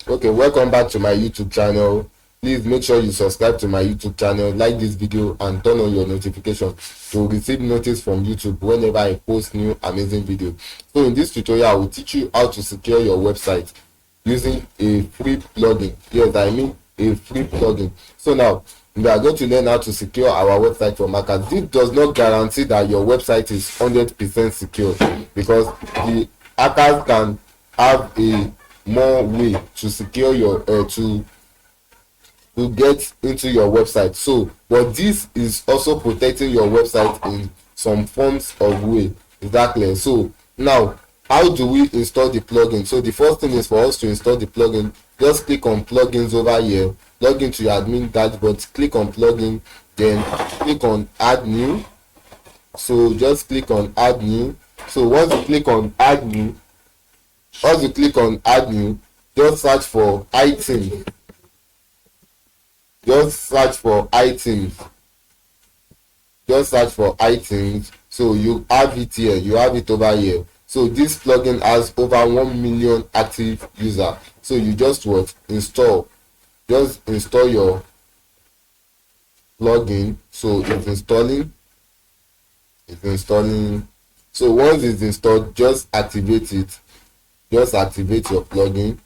Okay, welcome back to my YouTube channel. Please make sure you subscribe to my YouTube channel, like this video, and turn on your notification to receive notice from YouTube whenever I post new amazing video. So in this tutorial, I will teach you how to secure your website using a free plugin. Yes, I mean a free plugin. So now we are going to learn how to secure our website from hackers. This does not guarantee that your website is 100% secure, because the hackers can have a more way to secure your to get into your website. So but this is also protecting your website in some forms of way. Is that clear? So now, how do we install the plugin? So the first thing is for us to install the plugin. Just click on plugins over here, log into your admin dashboard, click on plugin, then click on add new. So just click on add new. So once you click on add new, just search for items. Just search for items. So you have it here, you have it over here. So this plugin has over 1 million active users. So you just install your plugin. So it's installing. So once it's installed, just activate it. Just activate your plugin.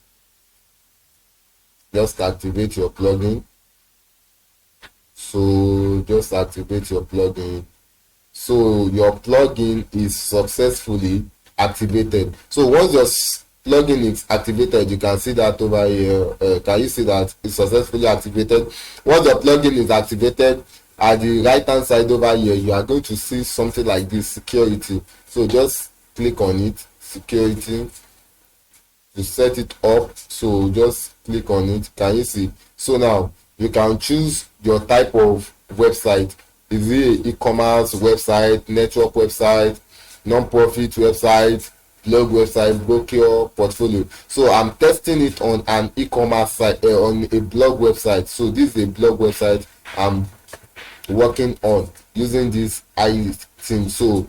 So just activate your plugin. So your plugin is successfully activated. So once your plugin is activated, you can see that over here. Can you see that it's successfully activated? Once your plugin is activated, at the right hand side over here, you are going to see something like this, security. So just click on it, security, to set it up. So just click on it. Can you see? So now you can choose your type of website. Is it e-commerce website, network website, non-profit website, blog website, broker, portfolio? So I'm testing it on an e-commerce site, on a blog website. So this is a blog website I'm working on using this item. So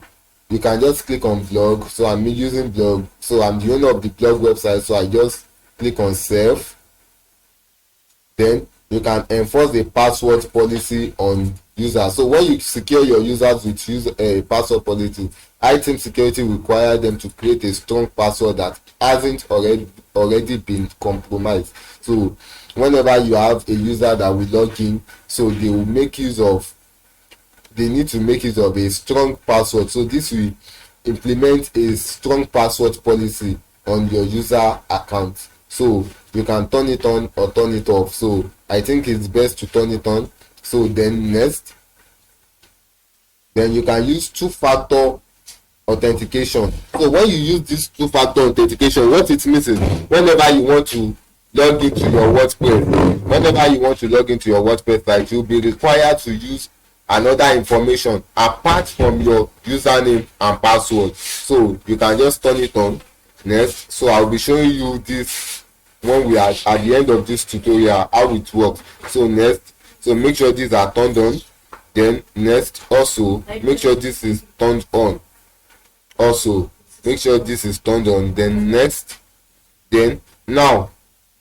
you can just click on blog. So I'm using blog. So I'm the owner of the blog website. So I just click on save. Then you can enforce a password policy on users. So when you secure your users with a password policy, item security require them to create a strong password that hasn't already been compromised. So whenever you have a user that will log in, so they need to make use of a strong password. So this will implement a strong password policy on your user account. So you can turn it on or turn it off. So I think it's best to turn it on. So then next, then you can use two-factor authentication. So when you use this two-factor authentication, what it means is whenever you want to log into your WordPress site, you'll be required to use another information apart from your username and password. So you can just turn it on. Next, so I'll be showing you this when we are at the end of this tutorial, how it works. So next, so make sure these are turned on. Then next, also make sure this is turned on. Then next, then now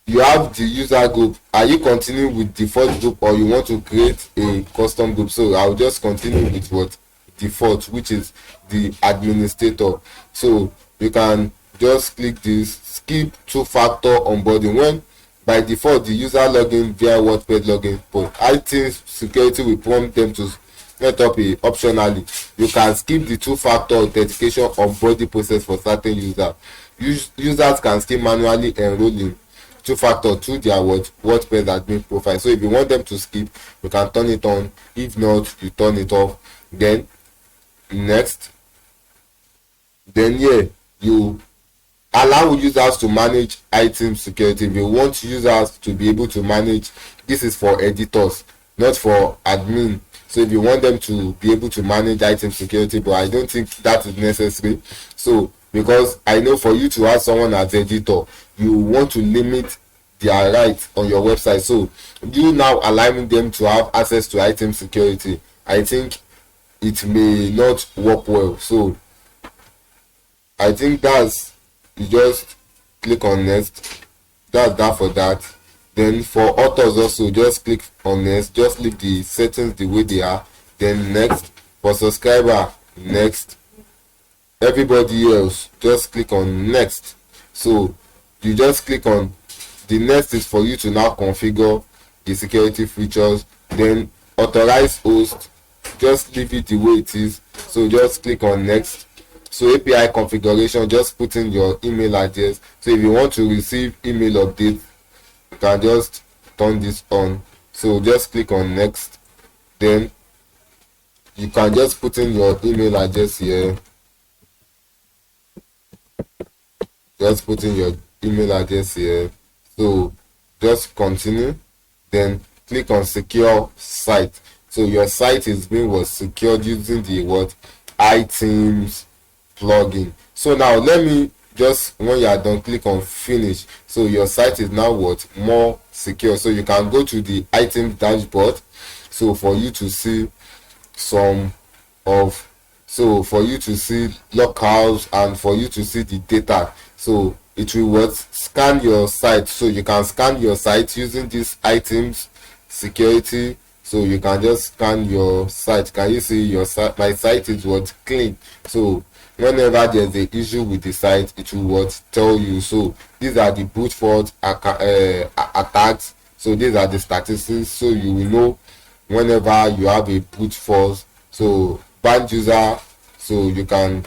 you have the user group. Are you continuing with default group or you want to create a custom group? So I'll just continue with what default, which is the administrator. So you can just click this skip two-factor onboarding. When by default the user login via WordPress login, but item security will prompt them to set up a optionally. You can skip the two-factor authentication onboarding process for certain users. Users can still manually enroll in two-factor through their WordPress admin profile. So if you want them to skip, you can turn it on. If not, you turn it off. Then next, then here you allow users to manage item security. If you want users to be able to manage, this is for editors, not for admin. So if you want them to be able to manage item security, but I don't think that is necessary. So because I know for you to have someone as editor, you want to limit their rights on your website. So you now allowing them to have access to item security, I think it may not work well. So I think that's, you just click on next, that's that for that. Then for authors also, just click on next, just leave the settings the way they are. Then next. For subscriber, next. Everybody else, just click on next. So you just click on the next is for you to now configure the security features. Then authorize host, just leave it the way it is. So just click on next. So API configuration, just put in your email address. So if you want to receive email updates, you can just turn this on. So just click on next. Then you can just put in your email address here. Just put in your email address here. So just continue. Then click on secure site. So your site is being secured using the items plugin. So now let me just, when you are done, click on finish. So your site is now more secure. So you can go to the items dashboard. So for you to see for you to see locales and for you to see the data. So it will scan your site. So you can scan your site using these items security. So you can just scan your site. Can you see your site? My site is clean. So whenever there's an issue with the site, it will tell you. So these are the brute force attacks. So these are the statistics. So you will know whenever you have a brute force. So ban user, so you can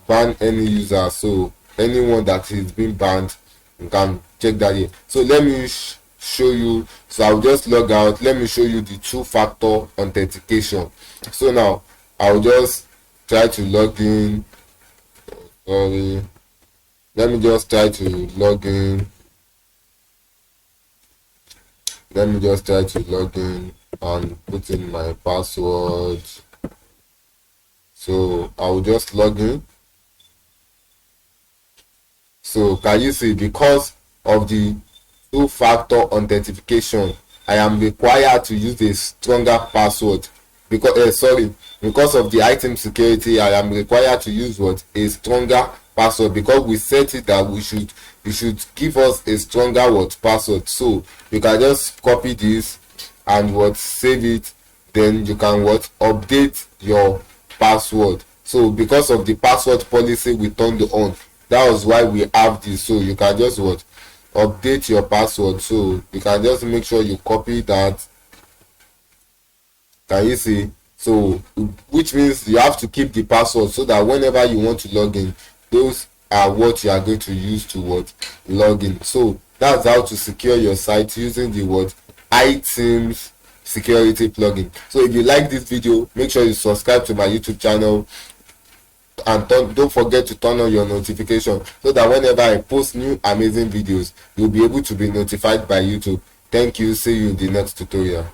ban any user. So anyone that is being banned, you can check that here. So let me show you. So I'll just log out. Let me show you the two-factor authentication. So now I'll just try to log in. Sorry, let me just try to log in. Let me just try to log in and put in my password. So I'll just log in. So can you see, because of the two-factor authentication, I am required to use a stronger password. Because of the item security, I am required to use a stronger password, because we set it that you should give us a stronger password. So you can just copy this and save it. Then you can update your password. So because of the password policy we turned on, that was why we have this. So you can just update your password. So you can just make sure you copy that. Can you see? So which means you have to keep the password, so that whenever you want to log in, those are what you are going to use to log in. So that's how to secure your site using the items security plugin. So if you like this video, make sure you subscribe to my YouTube channel, and don't forget to turn on your notification, so that whenever I post new amazing videos, you'll be able to be notified by YouTube. Thank you. See you in the next tutorial.